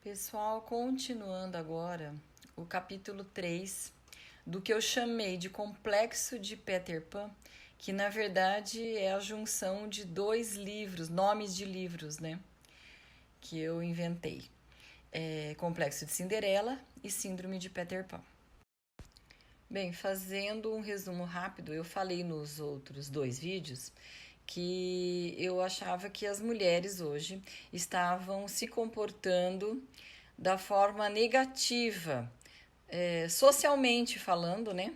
Pessoal, continuando agora o capítulo 3 do que eu chamei de Complexo de Peter Pan, que na verdade é a junção de dois livros, nomes de livros, né? Que eu inventei. Complexo de Cinderela e Síndrome de Peter Pan. Bem, fazendo um resumo rápido, eu falei nos outros dois vídeos que eu achava que as mulheres hoje estavam se comportando da forma negativa, socialmente falando, né,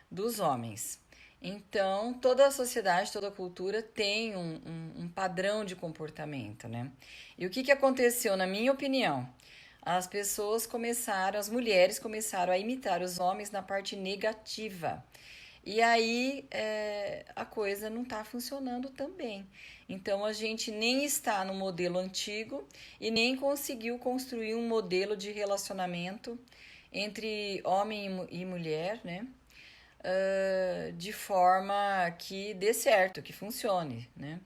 dos homens. Então, toda a sociedade, toda a cultura tem um padrão de comportamento, né? E o que aconteceu, na minha opinião? As mulheres começaram a imitar os homens na parte negativa. E aí a coisa não está funcionando também. Então a gente nem está no modelo antigo e nem conseguiu construir um modelo de relacionamento entre homem e mulher, né? De forma que dê certo, que funcione, né?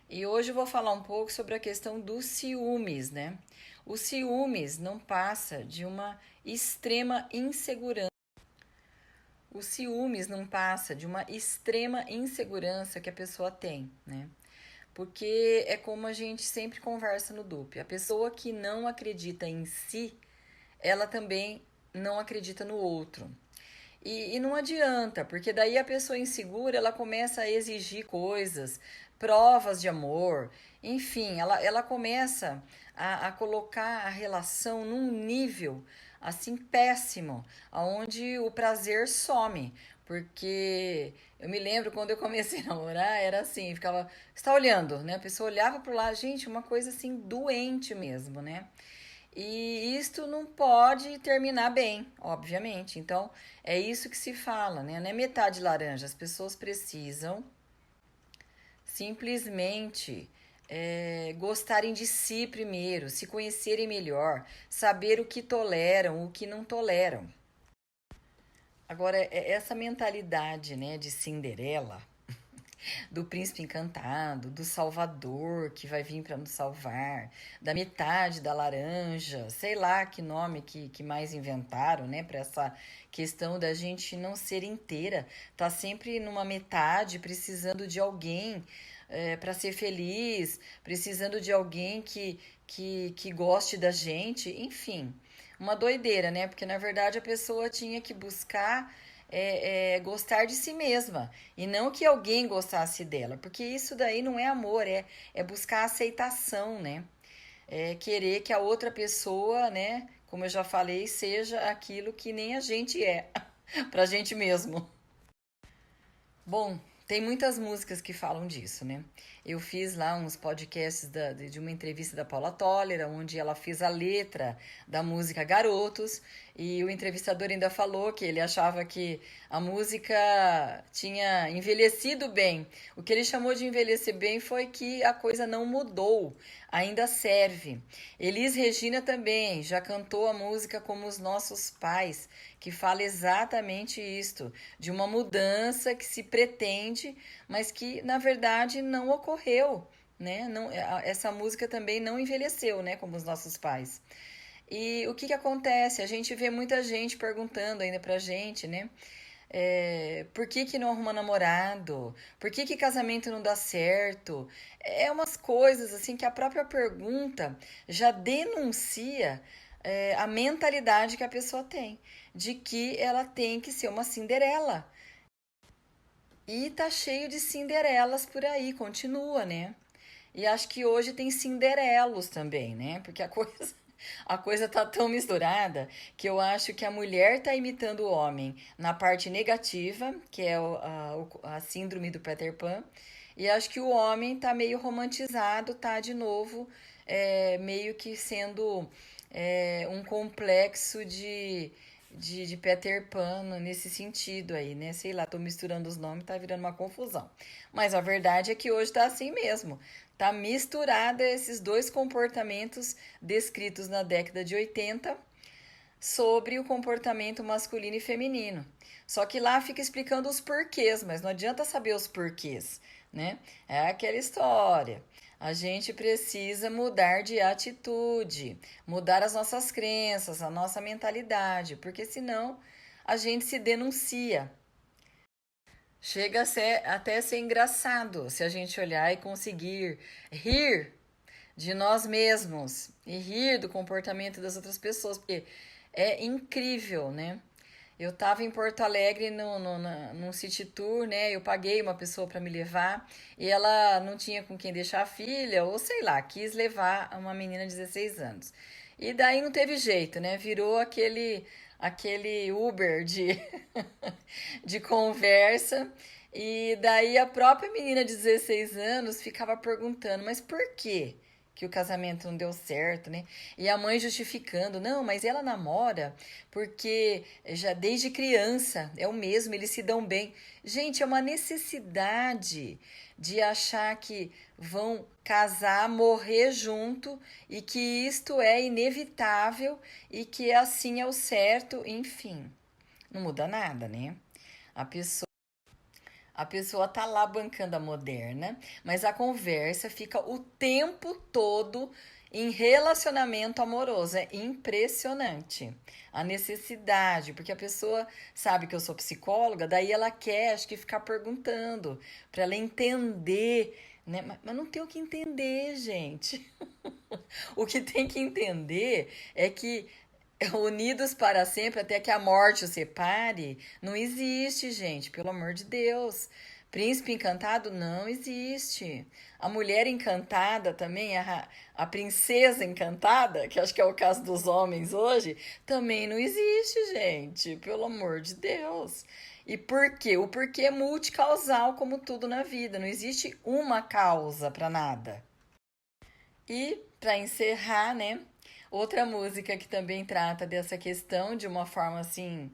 E hoje eu vou falar um pouco sobre a questão dos ciúmes, né? O ciúmes não passa de uma extrema insegurança. O ciúmes não passa de uma extrema insegurança que a pessoa tem, né? Porque é como a gente sempre conversa no DUP. A pessoa que não acredita em si, ela também não acredita no outro. E não adianta, porque daí a pessoa insegura, ela começa a exigir coisas, provas de amor, enfim, ela começa a colocar a relação num nível assim péssimo, aonde o prazer some. Porque eu me lembro quando eu comecei a namorar, era assim, ficava, você tá olhando, né? A pessoa olhava pro lado, gente, uma coisa assim doente mesmo, né? E isto não pode terminar bem, obviamente. Então, é isso que se fala, né? Não é metade laranja. As pessoas precisam simplesmente gostarem de si primeiro, se conhecerem melhor, saber o que toleram, o que não toleram. Agora, essa mentalidade, né, de Cinderela, do príncipe encantado, do salvador que vai vir para nos salvar, da metade da laranja, sei lá que nome que mais inventaram, né, para essa questão da gente não ser inteira, tá sempre numa metade, precisando de alguém para ser feliz, precisando de alguém que goste da gente, enfim. Uma doideira, né? Porque na verdade a pessoa tinha que buscar gostar de si mesma e não que alguém gostasse dela, porque isso daí não é amor, é buscar aceitação, né? É querer que a outra pessoa, né, como eu já falei, seja aquilo que nem a gente é, pra gente mesmo. Bom, tem muitas músicas que falam disso, né? Eu fiz lá uns podcasts de uma entrevista da Paula Toller, onde ela fez a letra da música Garotos, e o entrevistador ainda falou que ele achava que a música tinha envelhecido bem. O que ele chamou de envelhecer bem foi que a coisa não mudou, ainda serve. Elis Regina também já cantou a música Como os Nossos Pais, que fala exatamente isto, de uma mudança que se pretende, mas que na verdade não ocorreu, né? Não, essa música também não envelheceu, né? Como os nossos pais. E o que acontece? A gente vê muita gente perguntando ainda pra gente, né? Por que não arruma namorado? Por que casamento não dá certo? É umas coisas assim que a própria pergunta já denuncia a mentalidade que a pessoa tem, de que ela tem que ser uma Cinderela. E tá cheio de Cinderelas por aí, continua, né? E acho que hoje tem Cinderelos também, né? Porque a coisa tá tão misturada que eu acho que a mulher tá imitando o homem na parte negativa, que é a síndrome do Peter Pan, e acho que o homem tá meio romantizado, tá de novo meio que sendo um complexo de Peter Pan nesse sentido aí, né? Sei lá, tô misturando os nomes, tá virando uma confusão. Mas a verdade é que hoje tá assim mesmo. Tá misturada esses dois comportamentos descritos na década de 80 sobre o comportamento masculino e feminino. Só que lá fica explicando os porquês, mas não adianta saber os porquês, né? É aquela história. A gente precisa mudar de atitude, mudar as nossas crenças, a nossa mentalidade, porque senão a gente se denuncia. Chega a ser, até ser engraçado se a gente olhar e conseguir rir de nós mesmos e rir do comportamento das outras pessoas, porque é incrível, né? Eu estava em Porto Alegre num city tour, né? Eu paguei uma pessoa para me levar e ela não tinha com quem deixar a filha, ou sei lá, quis levar uma menina de 16 anos. E daí não teve jeito, né? Virou aquele Uber de conversa. E daí a própria menina de 16 anos ficava perguntando, mas por quê? Que o casamento não deu certo, né? E a mãe justificando, não, mas ela namora porque já desde criança é o mesmo, eles se dão bem. Gente, é uma necessidade de achar que vão casar, morrer junto e que isto é inevitável e que assim é o certo, enfim. Não muda nada, né? A pessoa a pessoa tá lá bancando a moderna, mas a conversa fica o tempo todo em relacionamento amoroso. É impressionante a necessidade, porque a pessoa sabe que eu sou psicóloga, daí ela quer, acho que, ficar perguntando para ela entender, né? Mas não tem o que entender, gente. O que tem que entender é que unidos para sempre até que a morte os separe, não existe, gente, pelo amor de Deus. Príncipe encantado não existe. A mulher encantada também, a princesa encantada, que acho que é o caso dos homens hoje, também não existe, gente, pelo amor de Deus. E por quê? O porquê é multicausal, como tudo na vida. Não existe uma causa para nada. E, para encerrar, né? Outra música que também trata dessa questão de uma forma assim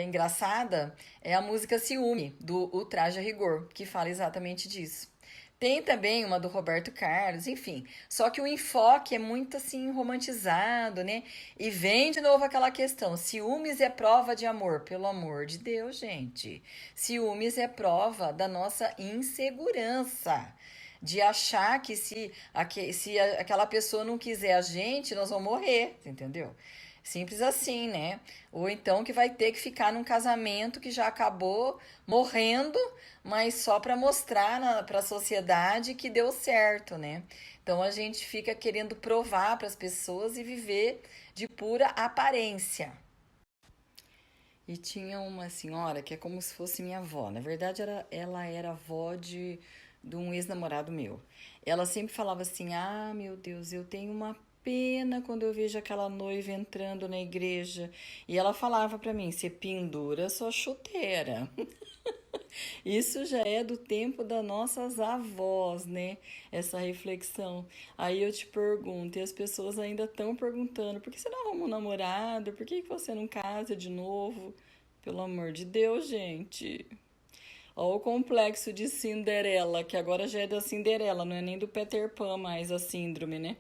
engraçada é a música Ciúme, do O Traje a Rigor, que fala exatamente disso. Tem também uma do Roberto Carlos, enfim. Só que o enfoque é muito assim romantizado, né? E vem de novo aquela questão: ciúmes é prova de amor, pelo amor de Deus, gente. Ciúmes é prova da nossa insegurança. De achar que se aquela pessoa não quiser a gente, nós vamos morrer, entendeu? Simples assim, né? Ou então que vai ter que ficar num casamento que já acabou morrendo, mas só para mostrar para a sociedade que deu certo, né? Então a gente fica querendo provar para as pessoas e viver de pura aparência. E tinha uma senhora que é como se fosse minha avó. Na verdade, ela era avó de um ex-namorado meu. Ela sempre falava assim: Ah, meu Deus, eu tenho uma pena quando eu vejo aquela noiva entrando na igreja. E ela falava pra mim: Você pendura sua chuteira. Isso já é do tempo das nossas avós, né? Essa reflexão. Aí eu te pergunto, e as pessoas ainda estão perguntando: por que você não arruma um namorado? Por que você não casa de novo? Pelo amor de Deus, gente. Ó, o complexo de Cinderela, que agora já é da Cinderela, não é nem do Peter Pan mais a síndrome, né?